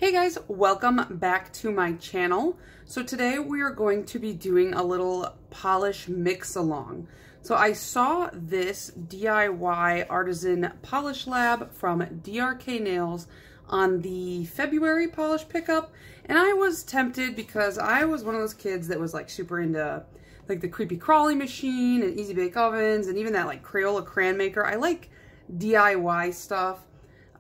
Hey guys, welcome back to my channel. So today we are going to be doing a little polish mix along. So I saw this DIY Artisan Polish Lab from DRK Nails on the February polish pickup, and I was tempted because I was one of those kids that was like super into like the creepy crawly machine and easy bake ovens and even that like Crayola crayon maker. I like DIY stuff.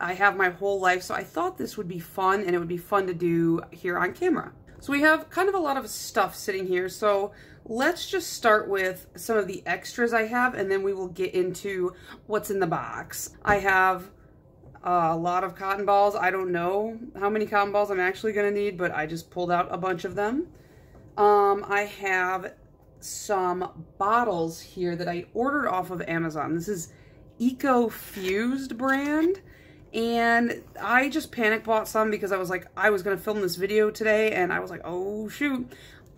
I have my whole life, so I thought this would be fun and it would be fun to do here on camera. So we have kind of a lot of stuff sitting here, so let's just start with some of the extras I have and then we will get into what's in the box. I have a lot of cotton balls. I don't know how many cotton balls I'm actually going to need, but I just pulled out a bunch of them. I have some bottles here that I ordered off of Amazon. This is Eco Fused brand. And I just panic bought some because I was like, I was going to film this video today and I was like, oh shoot,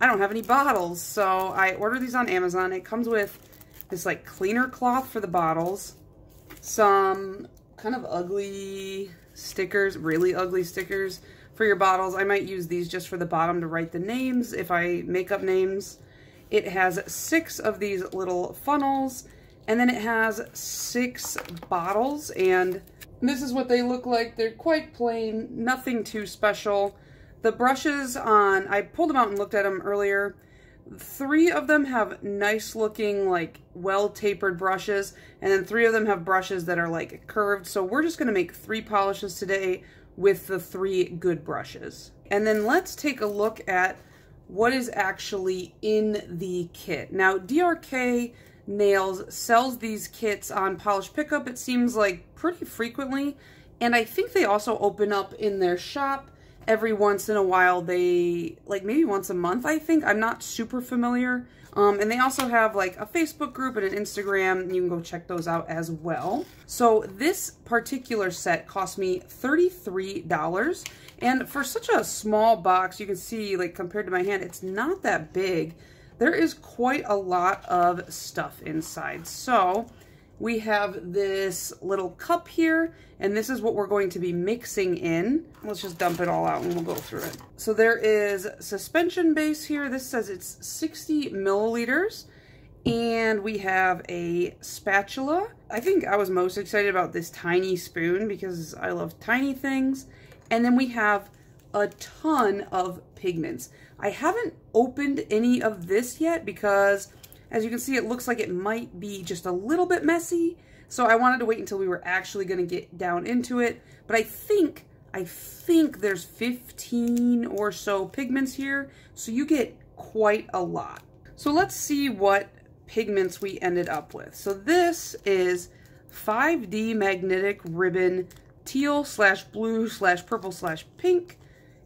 I don't have any bottles. So I ordered these on Amazon. It comes with this like cleaner cloth for the bottles, some kind of ugly stickers, really ugly stickers for your bottles. I might use these just for the bottom to write the names if I make up names. It has 6 of these little funnels, and then it has 6 bottles, and this is what they look like. They're quite plain, nothing too special. The brushes I pulled them out and looked at them earlier. 3 of them have nice looking, like well tapered brushes, and then 3 of them have brushes that are like curved. So we're just gonna make 3 polishes today with the 3 good brushes. And then let's take a look at what is actually in the kit. Now, DRK Nails sells these kits on Polish Pickup, it seems like pretty frequently, and I think they also open up in their shop every once in a while. They, like maybe once a month, I think. I'm not super familiar. And they also have like a Facebook group and an Instagram, and you can go check those out as well. So this particular set cost me $33, and for such a small box, you can see like compared to my hand, it's not that big. There is quite a lot of stuff inside. So we have this little cup here, and this is what we're going to be mixing in. Let's just dump it all out and we'll go through it. So there is suspension base here. This says it's 60 milliliters. And we have a spatula. I think I was most excited about this tiny spoon because I love tiny things. And then we have a ton of pigments. I haven't opened any of this yet because, as you can see, it looks like it might be just a little bit messy. So I wanted to wait until we were actually going to get down into it. But I think there's 15 or so pigments here, so you get quite a lot. So let's see what pigments we ended up with. So this is 5D magnetic ribbon teal / blue / purple / pink.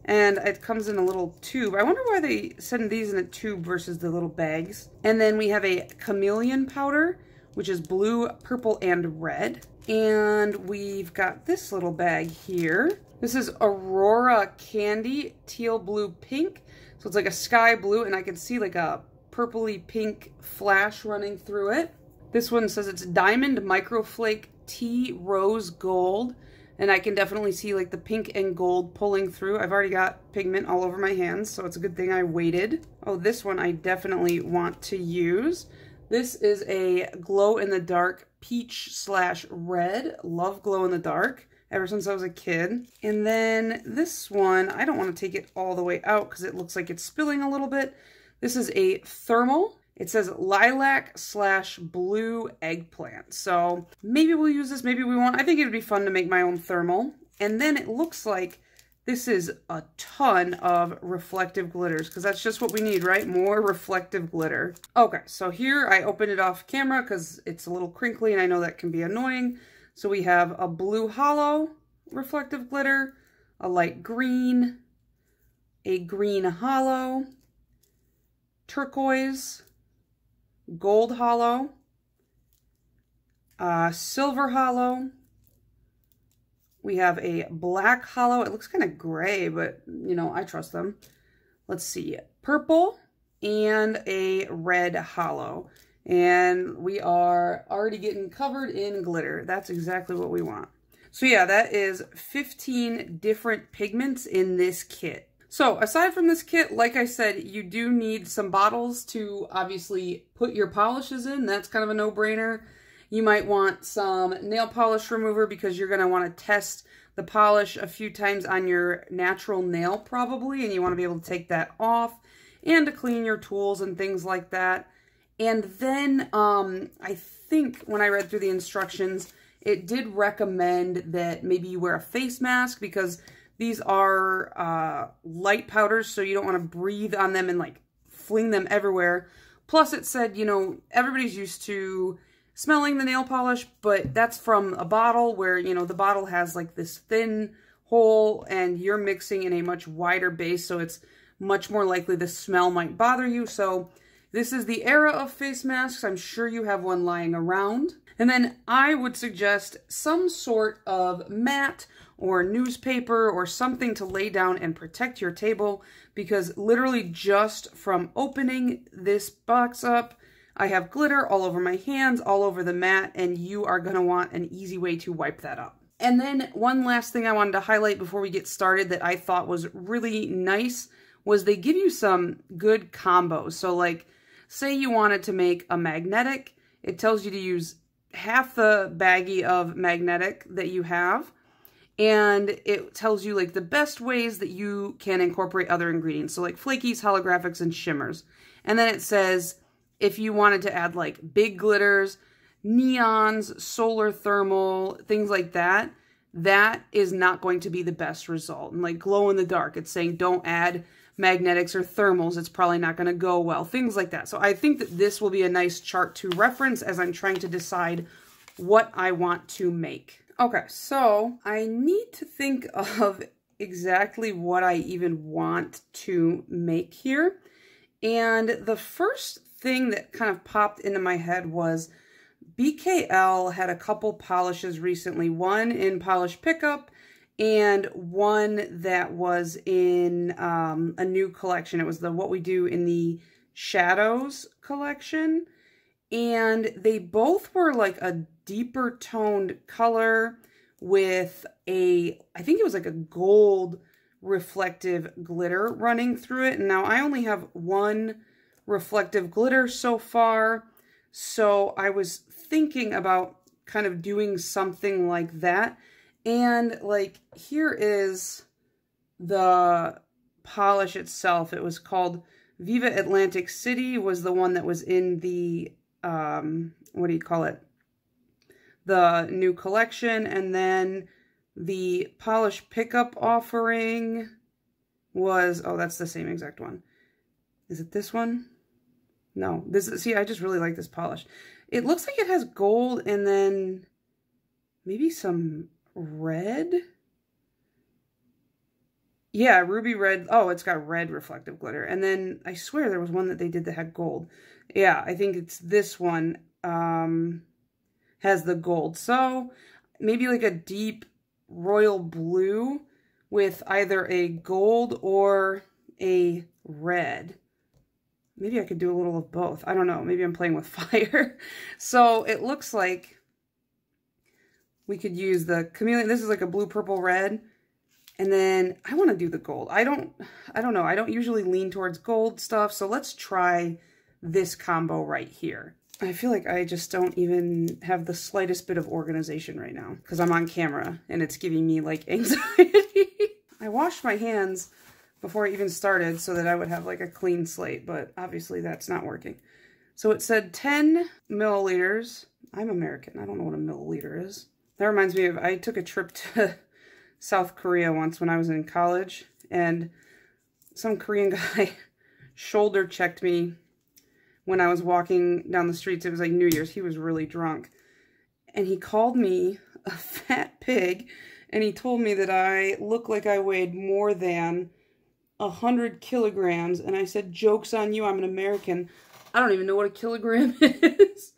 And it comes in a little tube. I wonder why they send these in a tube versus the little bags. And then we have a chameleon powder, which is blue, purple, and red. And we've got this little bag here. This is Aurora Candy, teal, blue, pink. So it's like a sky blue, and I can see like a purpley pink flash running through it. This one says it's Diamond Microflake Tea Rose Gold. And I can definitely see like the pink and gold pulling through. I've already got pigment all over my hands, so it's a good thing I waited. Oh, this one I definitely want to use. This is a glow-in-the-dark peach / red. Love glow-in-the-dark ever since I was a kid. And then this one, I don't want to take it all the way out because it looks like it's spilling a little bit. This is a thermal. It says lilac / blue eggplant. So maybe we'll use this, maybe we won't. I think it would be fun to make my own thermal. And then it looks like this is a ton of reflective glitters because that's just what we need, right? More reflective glitter. Okay, so here I opened it off camera because it's a little crinkly and I know that can be annoying. So we have a blue hollow reflective glitter, a light green, a green hollow, turquoise, gold hollow, silver hollow. We have a black hollow. It looks kind of gray, but you know, I trust them. Let's see, purple, and a red hollow. And we are already getting covered in glitter. That's exactly what we want. So yeah, that is 15 different pigments in this kit. So aside from this kit, like I said, you do need some bottles to obviously put your polishes in. That's kind of a no-brainer. You might want some nail polish remover because you're going to want to test the polish a few times on your natural nail probably, and you want to be able to take that off and to clean your tools and things like that. And then I think when I read through the instructions, it did recommend that maybe you wear a face mask because these are light powders, so you don't want to breathe on them and like fling them everywhere. Plus it said, you know, everybody's used to smelling the nail polish, but that's from a bottle where, you know, the bottle has like this thin hole and you're mixing in a much wider base, so it's much more likely the smell might bother you. So this is the era of face masks. I'm sure you have one lying around. And then I would suggest some sort of mat or newspaper or something to lay down and protect your table, because literally just from opening this box up, I have glitter all over my hands, all over the mat, and you are going to want an easy way to wipe that up. And then one last thing I wanted to highlight before we get started that I thought was really nice was they give you some good combos. So like, say you wanted to make a magnetic, it tells you to use half the baggie of magnetic that you have, and it tells you like the best ways that you can incorporate other ingredients. So like flakies, holographics, and shimmers. And then it says if you wanted to add like big glitters, neons, solar thermal, things like that, that is not going to be the best result. And like glow in the dark, it's saying don't add magnetics or thermals. It's probably not going to go well. Things like that. So I think that this will be a nice chart to reference as I'm trying to decide what I want to make. Okay, so I need to think of exactly what I even want to make here. And the first thing that kind of popped into my head was BKL had a couple polishes recently, one in Polish Pickup and one that was in a new collection. It was the What We Do in the Shadows collection. And they both were like a deeper toned color with a, I think it was like a gold reflective glitter running through it. And now I only have one reflective glitter so far. So I was thinking about kind of doing something like that. And like, here is the polish itself. It was called Viva Atlantic City, was the one that was in the, what do you call it? The new collection. And then the Polish Pickup offering was, oh, that's the same exact one. Is it this one? No, this is, see, I just really like this polish. It looks like it has gold and then maybe some red. Yeah, ruby red. Oh, it's got red reflective glitter. And then I swear there was one that they did that had gold. Yeah, I think it's this one has the gold. So maybe like a deep royal blue with either a gold or a red. Maybe I could do a little of both. I don't know. Maybe I'm playing with fire. So it looks like we could use the chameleon. This is like a blue, purple, red. And then I want to do the gold. I don't know. I don't usually lean towards gold stuff. So let's try this combo right here. I feel like I just don't even have the slightest bit of organization right now because I'm on camera and it's giving me like anxiety. I washed my hands before I even started so that I would have like a clean slate, but obviously that's not working. So it said 10 milliliters. I'm American. I don't know what a milliliter is. That reminds me of, I took a trip to South Korea once when I was in college, and some Korean guy shoulder checked me when I was walking down the streets. It was like New Year's. He was really drunk. And he called me a fat pig, and he told me that I looked like I weighed more than 100 kilograms. And I said, joke's on you, I'm an American. I don't even know what a kilogram is.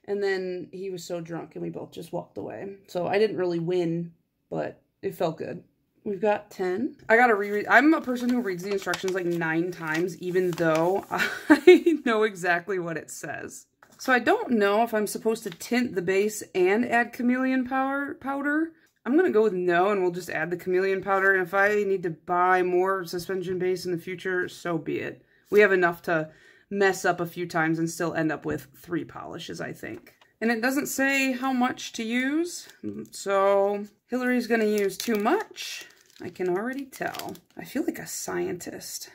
And then he was so drunk and we both just walked away. So I didn't really win, but it felt good. We've got 10. I gotta reread. I'm a person who reads the instructions like 9 times, even though I know exactly what it says. So I don't know if I'm supposed to tint the base and add chameleon powder. I'm going to go with no, and we'll just add the chameleon powder. And if I need to buy more suspension base in the future, so be it. We have enough to mess up a few times and still end up with 3 polishes, I think. And it doesn't say how much to use, so Hillary's going to use too much. I can already tell. I feel like a scientist.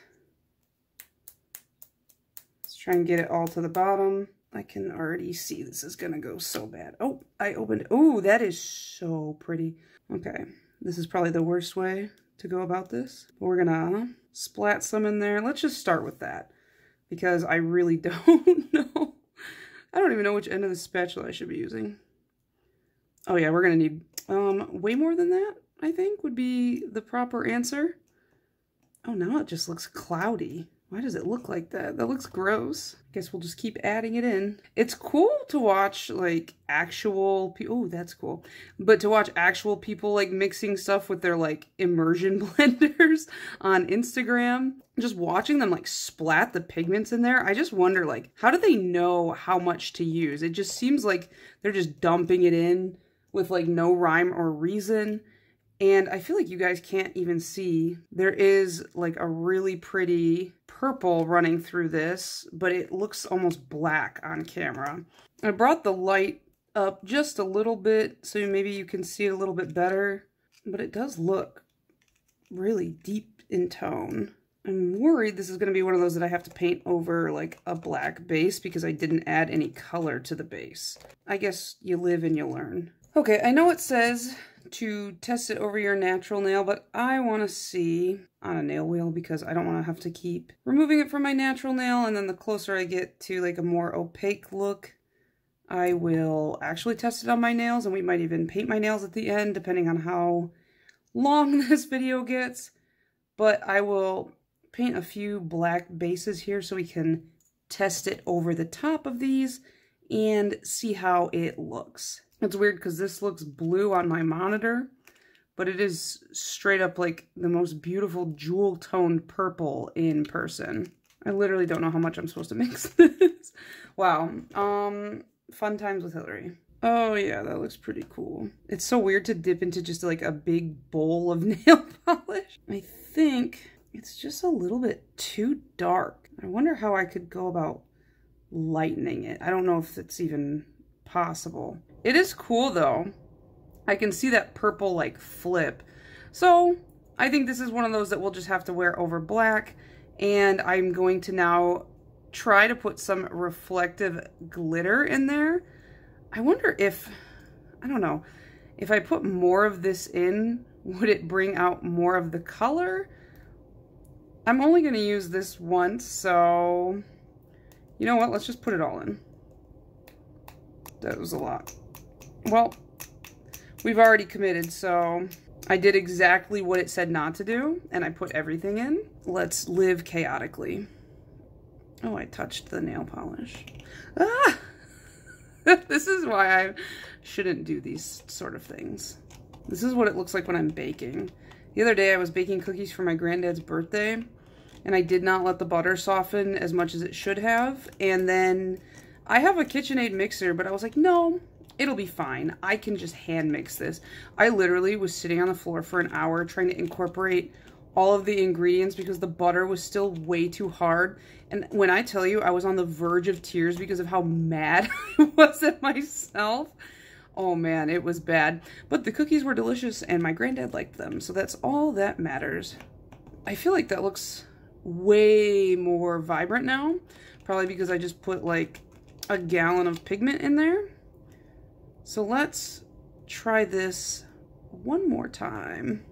Let's try and get it all to the bottom. I can already see this is going to go so bad. Oh, I opened. Oh, that is so pretty. Okay, this is probably the worst way to go about this. We're going to splat some in there. Let's just start with that because I really don't know. I don't even know which end of the spatula I should be using. Oh yeah, we're going to need way more than that, I think, would be the proper answer. Oh, now it just looks cloudy. Why does it look like that? That looks gross. I guess we'll just keep adding it in. It's cool to watch, like, actual people. Oh, that's cool. But to watch actual people, like, mixing stuff with their, like, immersion blenders on Instagram. Just watching them, like, splat the pigments in there. I just wonder, like, how do they know how much to use? It just seems like they're just dumping it in with, like, no rhyme or reason. And I feel like you guys can't even see. There is like a really pretty purple running through this, but it looks almost black on camera. I brought the light up just a little bit so maybe you can see it a little bit better, but it does look really deep in tone. I'm worried this is going to be one of those that I have to paint over like a black base because I didn't add any color to the base. I guess you live and you learn. Okay, I know it says to test it over your natural nail, but I want to see on a nail wheel because I don't want to have to keep removing it from my natural nail, and then the closer I get to like a more opaque look, I will actually test it on my nails, and we might even paint my nails at the end depending on how long this video gets. But I will paint a few black bases here so we can test it over the top of these and see how it looks. It's weird because this looks blue on my monitor, but it is straight up like the most beautiful jewel toned purple in person. I literally don't know how much I'm supposed to mix this. Wow. Fun times with Hillary. Oh yeah, that looks pretty cool. It's so weird to dip into just like a big bowl of nail polish. I think it's just a little bit too dark. I wonder how I could go about lightening it. I don't know if it's even possible. It is cool though. I can see that purple like flip. So I think this is one of those that we'll just have to wear over black. And I'm going to now try to put some reflective glitter in there. I wonder if, I don't know, if I put more of this in, would it bring out more of the color? I'm only going to use this once, so you know what? Let's just put it all in. That was a lot. Well, we've already committed, so I did exactly what it said not to do, and I put everything in. Let's live chaotically. Oh, I touched the nail polish. Ah! This is why I shouldn't do these sort of things. This is what it looks like when I'm baking. The other day I was baking cookies for my granddad's birthday, and I did not let the butter soften as much as it should have. And then I have a KitchenAid mixer, but I was like, no, it'll be fine. I can just hand mix this. I literally was sitting on the floor for an hour trying to incorporate all of the ingredients because the butter was still way too hard. And when I tell you I was on the verge of tears because of how mad I was at myself, oh man, it was bad. But the cookies were delicious and my granddad liked them, so that's all that matters. I feel like that looks way more vibrant now, probably because I just put like a gallon of pigment in there. So let's try this one more time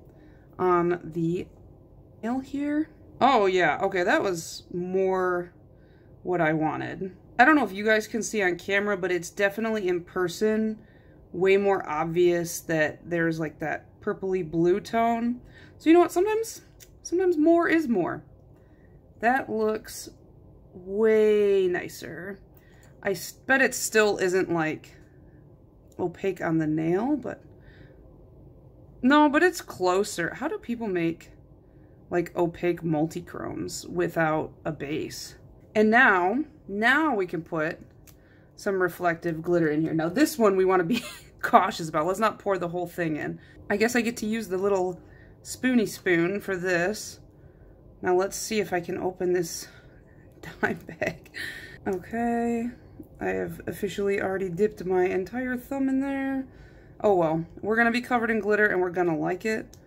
on the nail here. Oh yeah, okay, that was more what I wanted. I don't know if you guys can see on camera, but it's definitely in person way more obvious that there's like that purpley blue tone. So you know what, sometimes more is more. That looks way nicer. I bet it still isn't like opaque on the nail, but no, but it's closer. How do people make like opaque multi-chromes without a base? And now we can put some reflective glitter in here. Now this one we want to be cautious about. Let's not pour the whole thing in. I guess I get to use the little spoony spoon for this. Now let's see if I can open this dime bag. Okay, I have officially already dipped my entire thumb in there. Oh well, we're gonna be covered in glitter and we're gonna like it.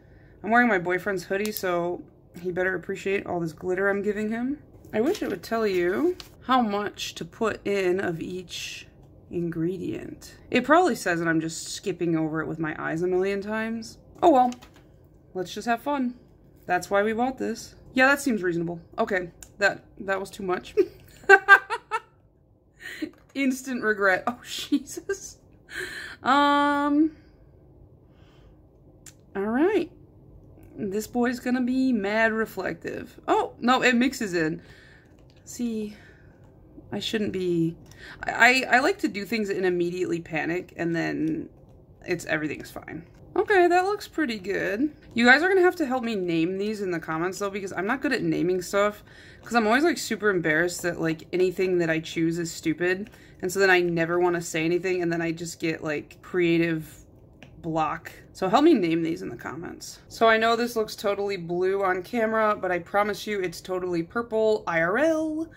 I'm wearing my boyfriend's hoodie, so he better appreciate all this glitter I'm giving him. I wish it would tell you how much to put in of each ingredient. It probably says, and I'm just skipping over it with my eyes a million times. Oh well, let's just have fun. That's why we bought this. Yeah, that seems reasonable. Okay, that was too much. Instant regret. Oh, Jesus. All right. This boy's gonna be mad reflective. Oh, no, it mixes in. See, I shouldn't be... I like to do things and immediately panic, and then everything's fine. Okay, that looks pretty good. You guys are gonna have to help me name these in the comments though, because I'm not good at naming stuff. Because I'm always like super embarrassed that like anything that I choose is stupid. And so then I never want to say anything, and then I just get like creative block. So help me name these in the comments. So I know this looks totally blue on camera, but I promise you it's totally purple IRL.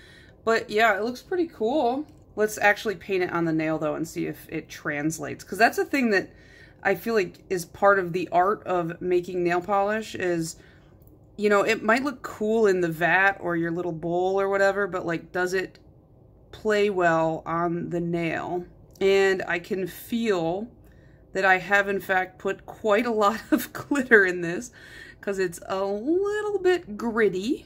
But yeah, it looks pretty cool. Let's actually paint it on the nail though and see if it translates. Because that's a thing that I feel like is part of the art of making nail polish is, you know, it might look cool in the vat or your little bowl or whatever, but like, does it play well on the nail? And I can feel that I have in fact put quite a lot of glitter in this because it's a little bit gritty.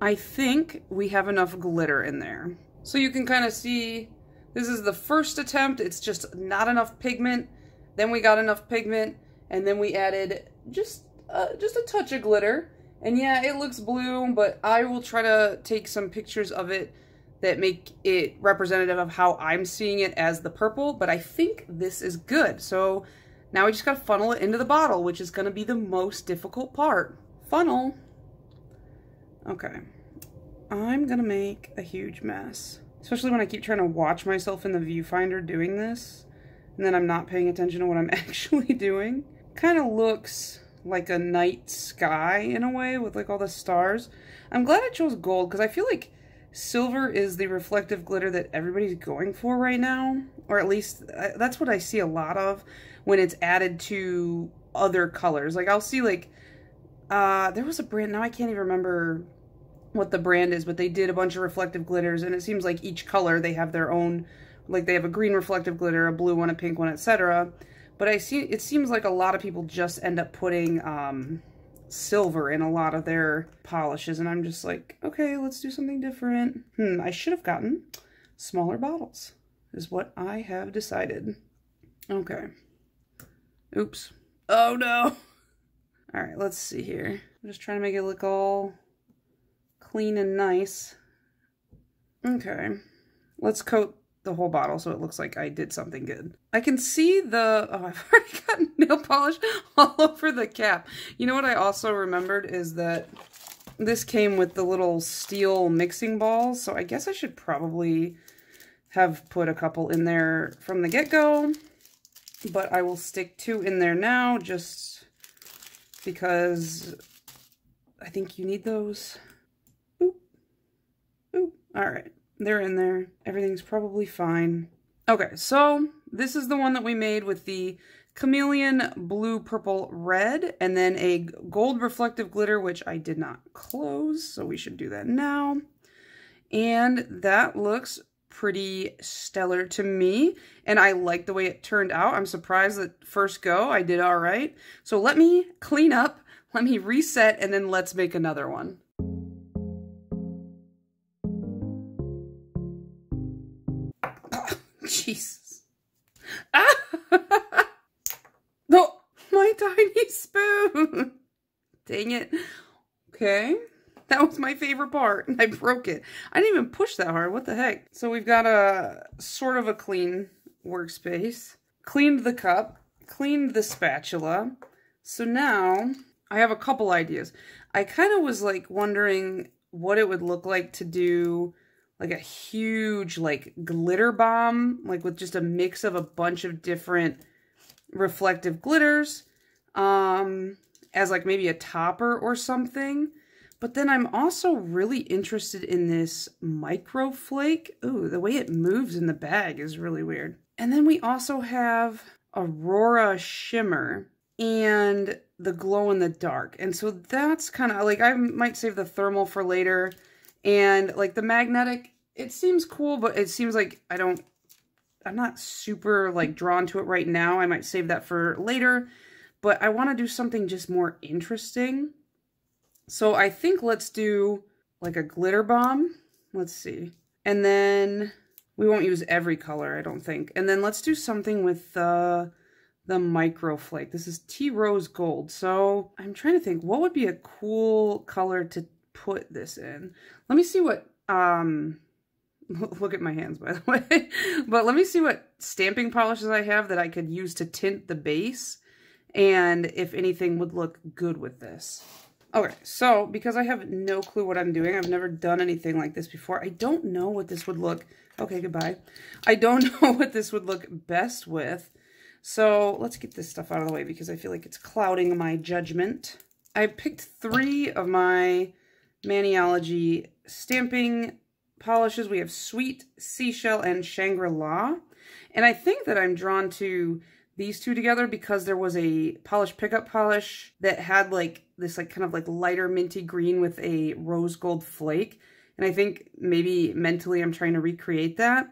I think we have enough glitter in there. So you can kind of see, this is the first attempt. It's just not enough pigment. Then we got enough pigment, and then we added just a touch of glitter. And yeah, it looks blue, but I will try to take some pictures of it that make it representative of how I'm seeing it as the purple, but I think this is good. So now we just gotta funnel it into the bottle, which is gonna be the most difficult part. Funnel. Okay. I'm gonna make a huge mess, especially when I keep trying to watch myself in the viewfinder doing this, and then I'm not paying attention to what I'm actually doing. Kind of looks like a night sky in a way with like all the stars. I'm glad I chose gold because I feel like silver is the reflective glitter that everybody's going for right now, or at least that's what I see a lot of when it's added to other colors. Like I'll see like, there was a brand, now I can't even remember what the brand is, but they did a bunch of reflective glitters, and it seems like each color they have their own, like they have a green reflective glitter, a blue one, a pink one, etc. But it seems like a lot of people just end up putting silver in a lot of their polishes, and I'm just like, okay, let's do something different. I should have gotten smaller bottles, is what I have decided. Okay. Oops. Oh no. All right, let's see here. I'm just trying to make it look all clean and nice. Okay. Let's coat the whole bottle so it looks like I did something good. I can see the, oh, I've already got nail polish all over the cap. You know what I also remembered is that this came with the little steel mixing balls, so I guess I should probably have put a couple in there from the get-go, but I will stick 2 in there now just because I think you need those. Boop. Boop. All right. They're in there. Everything's probably fine. Okay, so this is the one that we made with the chameleon blue, purple, red, and then a gold reflective glitter, which I did not close, so we should do that now. And that looks pretty stellar to me, and I like the way it turned out. I'm surprised that first go I did all right. So let me clean up, let me reset, and then let's make another one. Jesus. Ah! No, my tiny spoon. Dang it. Okay. That was my favorite part, and I broke it. I didn't even push that hard. What the heck? So we've got a sort of a clean workspace. Cleaned the cup. Cleaned the spatula. So now I have a couple ideas. I kind of was like wondering what it would look like to do like a huge like glitter bomb, like with just a mix of a bunch of different reflective glitters as like maybe a topper or something. But then I'm also really interested in this micro flake. Ooh, the way it moves in the bag is really weird. And then we also have Aurora Shimmer and the glow in the dark. And so that's kind of like, I might save the thermal for later. And like the magnetic, it seems cool, but it seems like I'm not super like drawn to it right now. I might save that for later, but I want to do something just more interesting. So I think let's do like a glitter bomb. Let's see. And then we won't use every color, I don't think. And then let's do something with the micro flake. This is Tea Rose Gold. So I'm trying to think what would be a cool color to put this in. Let me see what, look at my hands by the way, but let me see what stamping polishes I have that I could use to tint the base and if anything would look good with this. Okay, so because I have no clue what I'm doing, I've never done anything like this before, I don't know what this would look, okay, goodbye. I don't know what this would look best with. So let's get this stuff out of the way because I feel like it's clouding my judgment. I picked 3 of my Maniology stamping polishes. We have Sweet, Seashell, and Shangri-La. And I think that I'm drawn to these 2 together because there was a polish pickup polish that had like this like kind of like lighter minty green with a rose gold flake. And I think maybe mentally I'm trying to recreate that.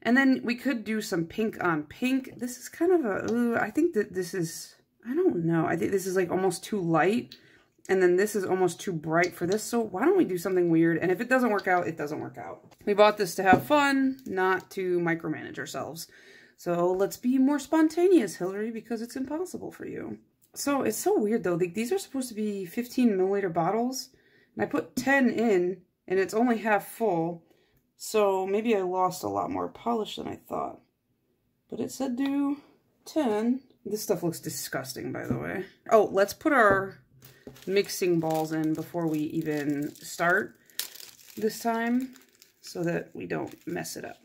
And then we could do some pink on pink. This is kind of a, I think that this is, I don't know. I think this is like almost too light. And then this is almost too bright for this. So why don't we do something weird? And if it doesn't work out, it doesn't work out. We bought this to have fun, not to micromanage ourselves. So let's be more spontaneous, Hillary, because it's impossible for you. So it's so weird though. These are supposed to be 15 milliliter bottles. And I put 10 in and it's only half full. So maybe I lost a lot more polish than I thought. But it said do 10. This stuff looks disgusting, by the way. Oh, let's put our mixing balls in before we even start this time so that we don't mess it up.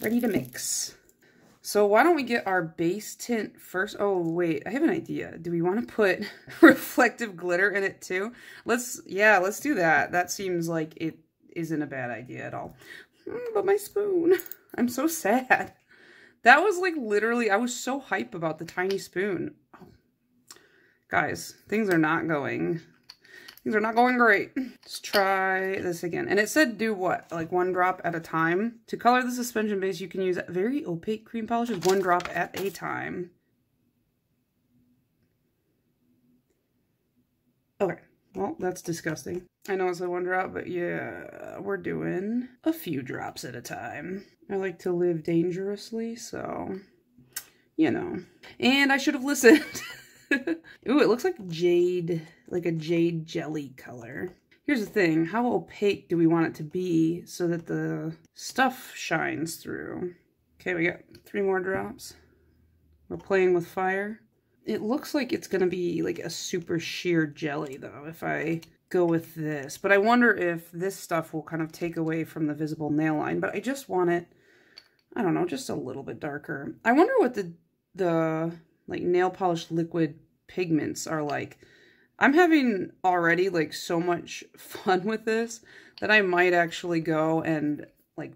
Ready to mix. So why don't we get our base tint first? Oh, wait, I have an idea. Do we want to put reflective glitter in it too? Let's do that. That seems like it isn't a bad idea at all. But my spoon, I'm so sad. That was like literally, I was so hype about the tiny spoon. Oh. Guys, things are not going great. Let's try this again. And it said do what? Like 1 drop at a time. To color the suspension base, you can use very opaque cream polishes, 1 drop at a time. Okay, well, that's disgusting. I know it's a 1 drop, but yeah, we're doing a few drops at a time. I like to live dangerously, so, you know. And I should have listened. Ooh, it looks like jade, like a jade jelly color. Here's the thing, how opaque do we want it to be so that the stuff shines through? Okay, we got 3 more drops. We're playing with fire. It looks like it's gonna be like a super sheer jelly though, if I go with this. But I wonder if this stuff will kind of take away from the visible nail line, but I just want it, I don't know, just a little bit darker. I wonder what the like nail polish liquid pigments are like. I'm having already like so much fun with this that I might actually go and like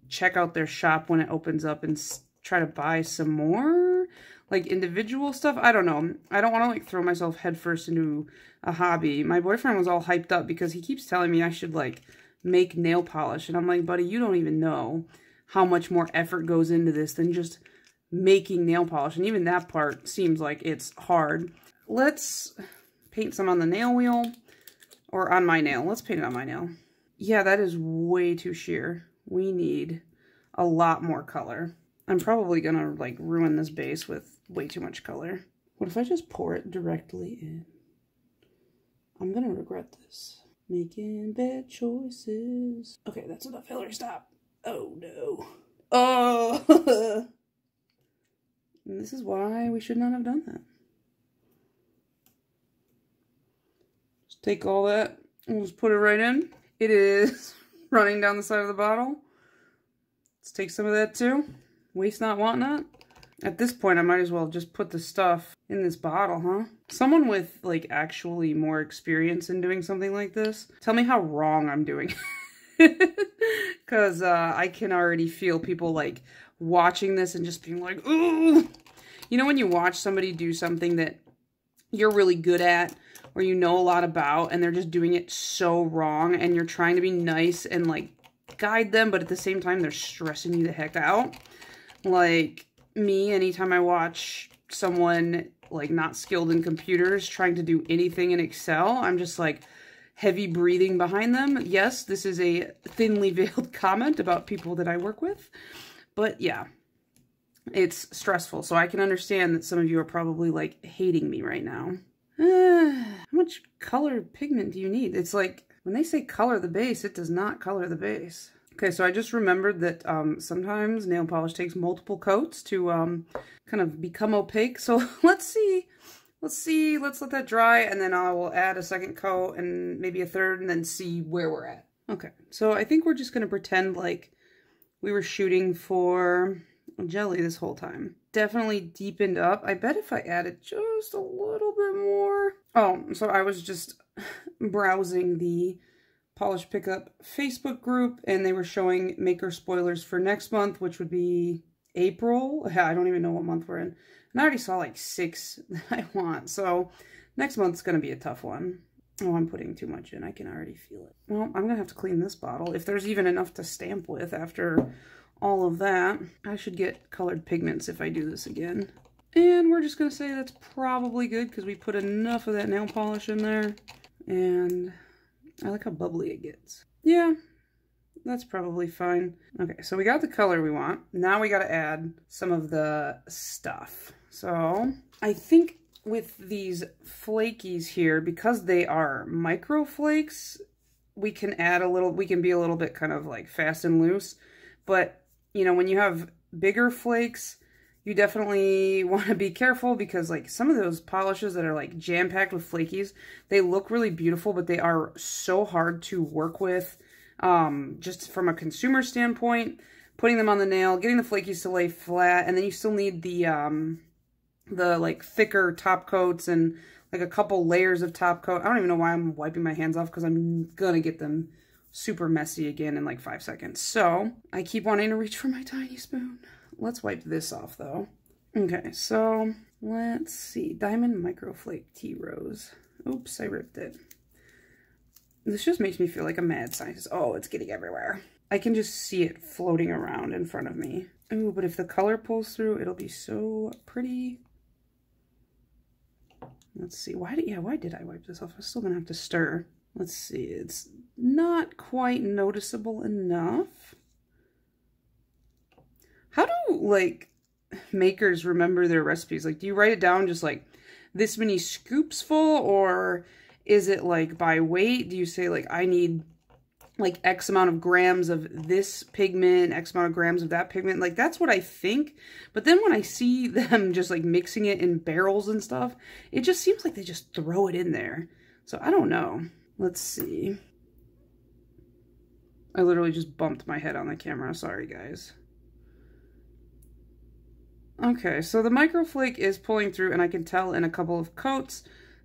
check out their shop when it opens up and try to buy some more like individual stuff. I don't know. I don't want to like throw myself headfirst into a hobby. My boyfriend was all hyped up because he keeps telling me I should like make nail polish. And I'm like, buddy, you don't even know how much more effort goes into this than just making nail polish. And even that part seems like it's hard. Let's paint some on the nail wheel or on my nail. Let's paint it on my nail. Yeah, that is way too sheer. We need a lot more color. I'm probably gonna like ruin this base with way too much color. What if I just pour it directly in? I'm gonna regret this. Making bad choices. Okay, that's enough, Hillary, stop. Oh no. Oh! And this is why we should not have done that. Just take all that and just put it right in. It is running down the side of the bottle. Let's take some of that too. Waste not, want not. At this point, I might as well just put the stuff in this bottle, huh? Someone with, like, actually more experience in doing something like this, tell me how wrong I'm doing. Because I can already feel people, like, watching this and just being like, ooh! You know when you watch somebody do something that you're really good at, or you know a lot about, and they're just doing it so wrong, and you're trying to be nice and, like, guide them, but at the same time, they're stressing you the heck out? Like... me, anytime I watch someone like not skilled in computers trying to do anything in Excel, I'm just like heavy breathing behind them. Yes, this is a thinly veiled comment about people that I work with, but yeah, it's stressful. So I can understand that some of you are probably like hating me right now. How much color pigment do you need? It's like when they say color the base, it does not color the base. Okay, so I just remembered that sometimes nail polish takes multiple coats to kind of become opaque. So let's let that dry, and then I will add a second coat and maybe a third, and then see where we're at. Okay, so I think we're just going to pretend like we were shooting for jelly this whole time. Definitely deepened up. I bet if I added just a little bit more. Oh, so I was just browsing the Polish Pickup Facebook group, and they were showing maker spoilers for next month, which would be April. I don't even know what month we're in. And I already saw like 6 that I want, so next month's going to be a tough one. Oh, I'm putting too much in. I can already feel it. Well, I'm going to have to clean this bottle, if there's even enough to stamp with after all of that. I should get colored pigments if I do this again. And we're just going to say that's probably good, because we put enough of that nail polish in there. And... I like how bubbly it gets. Yeah, that's probably fine. Okay, so we got the color we want. Now we got to add some of the stuff. So I think with these flakies here, because they are micro flakes, we can add a little, we can be a little bit kind of like fast and loose. But, you know, when you have bigger flakes, you definitely want to be careful, because like some of those polishes that are like jam-packed with flakies, they look really beautiful, but they are so hard to work with just from a consumer standpoint. Putting them on the nail, getting the flakies to lay flat, and then you still need the like thicker top coats and like a couple layers of top coat. I don't even know why I'm wiping my hands off, because I'm gonna get them super messy again in like 5 seconds. So I keep wanting to reach for my tiny spoon. Let's wipe this off though. Okay, so let's see. Diamond Microflake Tea Rose. Oops, I ripped it. This just makes me feel like a mad scientist. Oh, it's getting everywhere. I can just see it floating around in front of me. Ooh, but if the color pulls through, it'll be so pretty. Let's see. Why did I wipe this off? I'm still gonna have to stir. Let's see. It's not quite noticeable enough. How do, like, makers remember their recipes? Like, do you write it down just, like, this many scoops full? Or is it, like, by weight? Do you say, like, I need, like, X amount of grams of this pigment, X amount of grams of that pigment? Like, that's what I think. But then when I see them just, like, mixing it in barrels and stuff, it just seems like they just throw it in there. So, I don't know. Let's see. I literally just bumped my head on the camera. Sorry, guys. Okay, so the microflake is pulling through, and I can tell in a couple of coats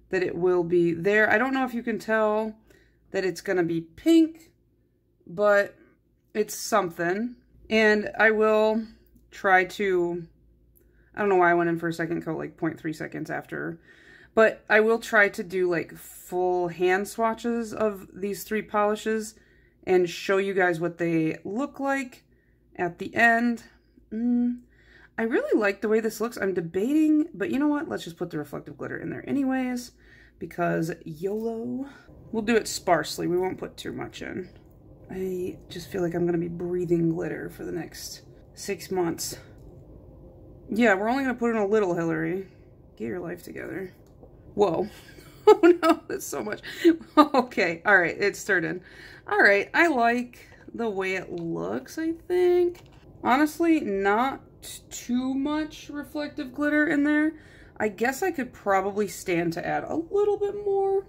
that it will be there. I don't know if you can tell that it's going to be pink, but it's something. And I will try to, I don't know why I went in for a second coat, like 0.3 seconds after, but I will try to do like full hand swatches of these 3 polishes and show you guys what they look like at the end. I really like the way this looks. I'm debating, but you know what? Let's just put the reflective glitter in there anyways, because YOLO. We'll do it sparsely. We won't put too much in. I just feel like I'm going to be breathing glitter for the next 6 months. Yeah, we're only going to put in a little, Hillary. Get your life together. Whoa. Oh no, that's so much. Okay, all right, it's stirred in. All right, I like the way it looks, I think. Honestly, not too much reflective glitter in there. I guess I could probably stand to add a little bit more.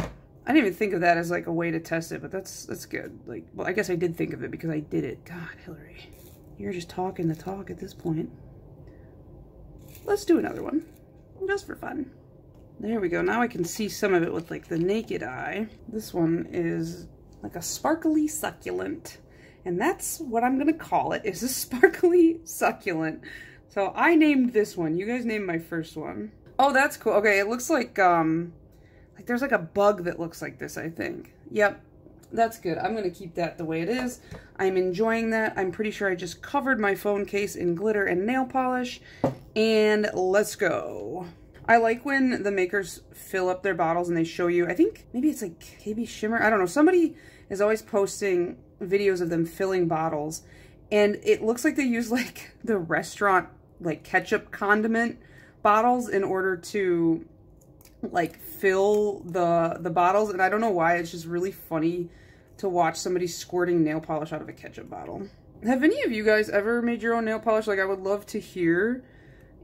I didn't even think of that as like a way to test it, but that's good. Like, well, I guess I did think of it because I did it. God, Hillary. You're just talking the talk at this point. Let's do another one, just for fun. There we go. Now I can see some of it with like the naked eye. This one is like a sparkly succulent. And that's what I'm gonna call it, is a sparkly succulent. So I named this one. You guys named my first one. Oh, that's cool. Okay, it looks like there's like a bug that looks like this, I think. Yep, that's good. I'm gonna keep that the way it is. I'm enjoying that. I'm pretty sure I just covered my phone case in glitter and nail polish. And let's go. I like when the makers fill up their bottles and they show you, I think maybe it's like KB Shimmer. I don't know. Somebody is always posting videos of them filling bottles. And it looks like they use like the restaurant, like ketchup condiment bottles in order to like fill the bottles. And I don't know why. It's just really funny to watch somebody squirting nail polish out of a ketchup bottle. Have any of you guys ever made your own nail polish? Like, I would love to hear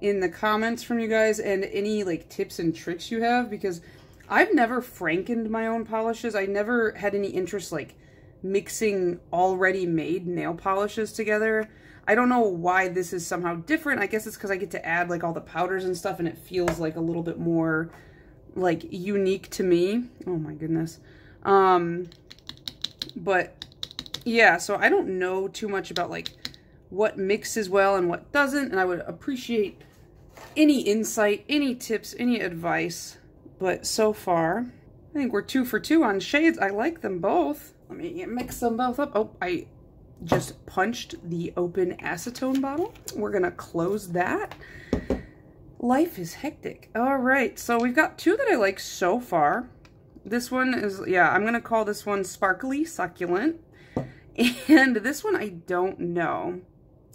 in the comments from you guys and any like tips and tricks you have, because I've never frankened my own polishes. I never had any interest like mixing already made nail polishes together. I don't know why this is somehow different. I guess it's because I get to add like all the powders and stuff and it feels like a little bit more like unique to me. Oh my goodness. But yeah, so I don't know too much about like what mixes well and what doesn't, and I would appreciate any insight, any tips, any advice. But so far, I think we're 2 for 2 on shades. I like them both. Let me mix them both up. Oh, I just punched the open acetone bottle. We're gonna close that. Life is hectic. All right, so we've got 2 that I like so far. This one is, yeah, I'm gonna call this one Sparkly Succulent. And this one I don't know.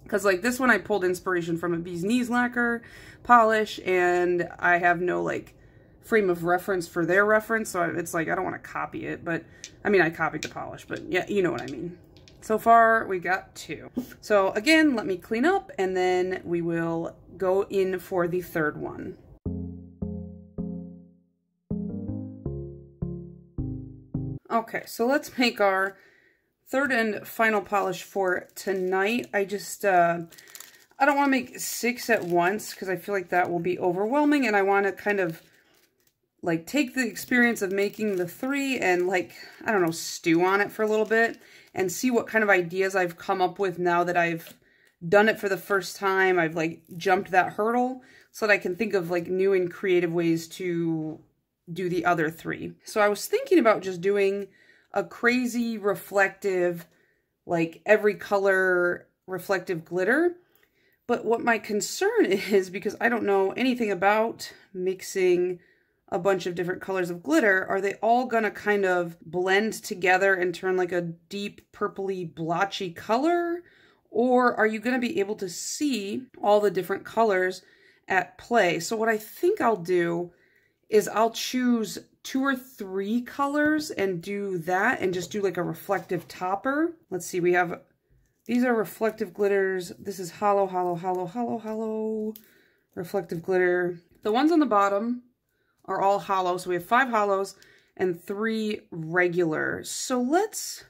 Because like this one I pulled inspiration from a Bee's Knees lacquer polish, and I have no like frame of reference for their reference, so it's like I don't want to copy it, but I mean I copied the polish, but yeah, you know what I mean. So far we got 2. So again, let me clean up and then we will go in for the third one. Okay, so let's make our third and final polish for tonight. I just, I don't want to make 6 at once because I feel like that will be overwhelming, and I want to kind of like take the experience of making the 3 and like, I don't know, stew on it for a little bit and see what kind of ideas I've come up with now that I've done it for the first time. I've like jumped that hurdle so that I can think of like new and creative ways to do the other 3. So I was thinking about just doing a crazy reflective, like every color reflective glitter. But what my concern is, because I don't know anything about mixing a bunch of different colors of glitter, are they all gonna kind of blend together and turn like a deep purpley blotchy color? Or are you gonna be able to see all the different colors at play? So what I think I'll do is I'll choose 2 or 3 colors and do that, and just do like a reflective topper. Let's see, we have, these are reflective glitters. This is hollow, hollow, hollow, hollow, hollow, reflective glitter. The ones on the bottom are all hollow, so we have 5 hollows and 3 regular. So let's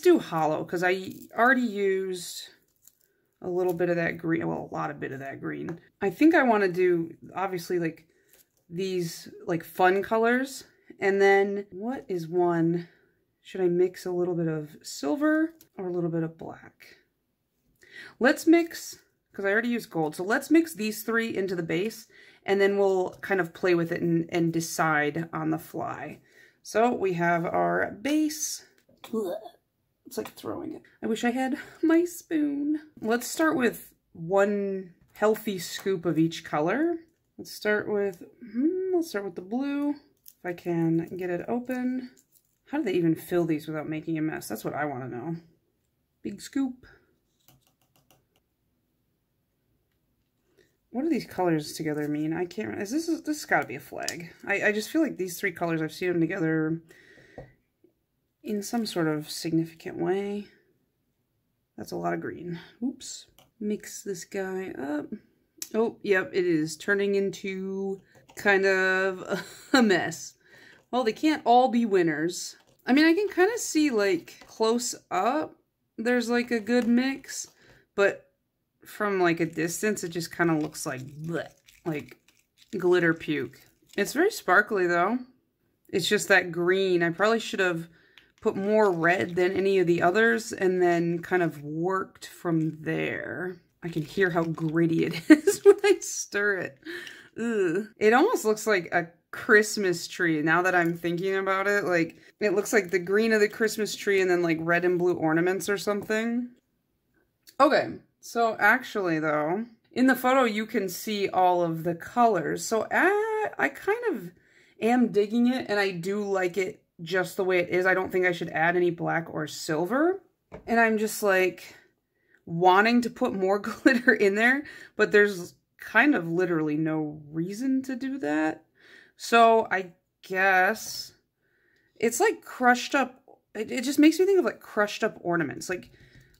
do hollow, because I already used a little bit of that green, well, a lot of bit of that green. I think I want to do, obviously, like these like fun colors, and then what is one? Should I mix a little bit of silver or a little bit of black? Let's mix, because I already used gold, so let's mix these 3 into the base, and then we'll kind of play with it and decide on the fly. So we have our base. It's like throwing it. I wish I had my spoon. Let's start with 1 healthy scoop of each color. Let's start with the blue, if I can get it open. How do they even fill these without making a mess? That's what I want to know. Big scoop. What do these colors together mean? I can't, this has got to be a flag. I just feel like these 3 colors, I've seen them together in some sort of significant way. That's a lot of green. Oops. Mix this guy up. Oh, yep, it is turning into kind of a mess. Well, they can't all be winners. I mean, I can kind of see, like, close up, there's, like, a good mix. but from like a distance, it just kind of looks like bleh, like glitter puke. It's very sparkly though. It's just that green. I probably should have put more red than any of the others and then kind of worked from there. I can hear how gritty it is when I stir it. Ugh. It almost looks like a Christmas tree now that I'm thinking about it. Like, it looks like the green of the Christmas tree and then like red and blue ornaments or something. Okay, so actually though, in the photo you can see all of the colors. So I kind of am digging it and I do like it just the way it is. I don't think I should add any black or silver. And I'm just like wanting to put more glitter in there, but there's kind of literally no reason to do that. So I guess it's like crushed up. It just makes me think of like crushed up ornaments. Like,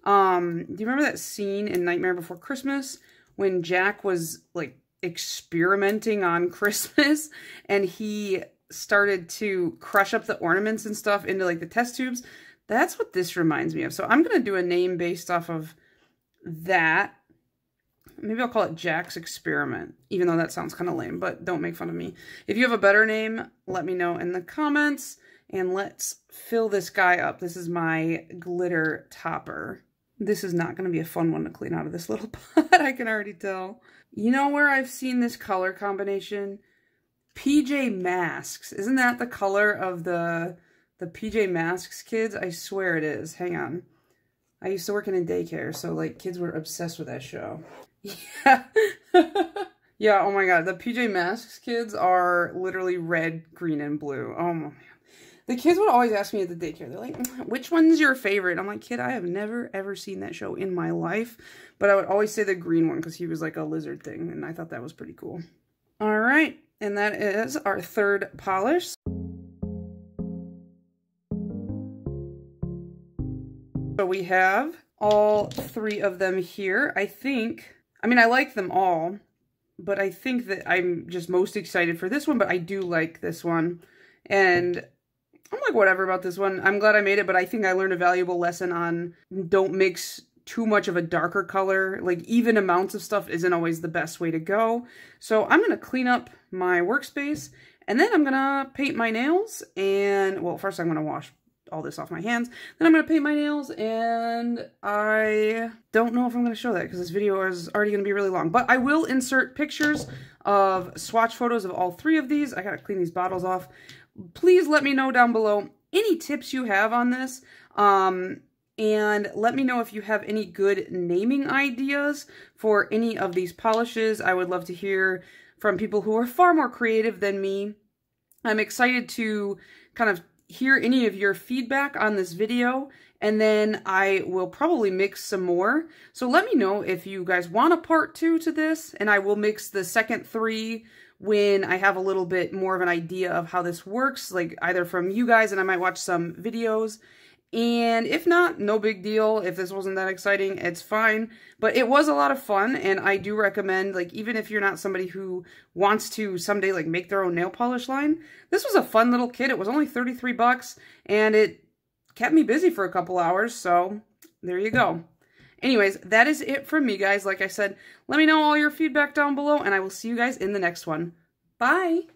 do you remember that scene in Nightmare Before Christmas when Jack was like experimenting on Christmas and he started to crush up the ornaments and stuff into like the test tubes? That's what this reminds me of. So I'm going to do a name based off of that. Maybe I'll call it Jack's Experiment, even though that sounds kind of lame, but don't make fun of me. If you have a better name, let me know in the comments, and let's fill this guy up. This is my glitter topper. This is not going to be a fun one to clean out of this little pot, I can already tell. You know where I've seen this color combination? PJ Masks. Isn't that the color of the PJ Masks kids? I swear it is. Hang on. I used to work in a daycare, so like kids were obsessed with that show. Yeah. Yeah, oh my god. The PJ Masks kids are literally red, green, and blue. Oh my man. The kids would always ask me at the daycare, they're like, which one's your favorite? I'm like, kid, I have never ever seen that show in my life. But I would always say the green one because he was like a lizard thing, and I thought that was pretty cool. All right, and that is our third polish. So we have all three of them here. I mean, I like them all, but I think that I'm just most excited for this one, but I do like this one. And I'm like, whatever about this one. I'm glad I made it, but I think I learned a valuable lesson on don't mix too much of a darker color. Like, even amounts of stuff isn't always the best way to go. So I'm going to clean up my workspace, and then I'm going to paint my nails. And, well, first I'm going to wash all this off my hands. Then I'm going to paint my nails, and I don't know if I'm going to show that because this video is already going to be really long. But I will insert pictures of swatch photos of all three of these. I got to clean these bottles off. Please let me know down below any tips you have on this. And let me know if you have any good naming ideas for any of these polishes. I would love to hear from people who are far more creative than me. I'm excited to kind of hear any of your feedback on this video, and then I will probably mix some more. So let me know if you guys want a part 2 to this, and I will mix the second 3 when I have a little bit more of an idea of how this works, like either from you guys, and I might watch some videos. And if not, no big deal. If this wasn't that exciting, it's fine. But it was a lot of fun, and I do recommend, like, even if you're not somebody who wants to someday, like, make their own nail polish line, this was a fun little kit. It was only 33 bucks, and it kept me busy for a couple hours, so there you go. Anyways, that is it from me, guys. Like I said, let me know all your feedback down below, and I will see you guys in the next one. Bye!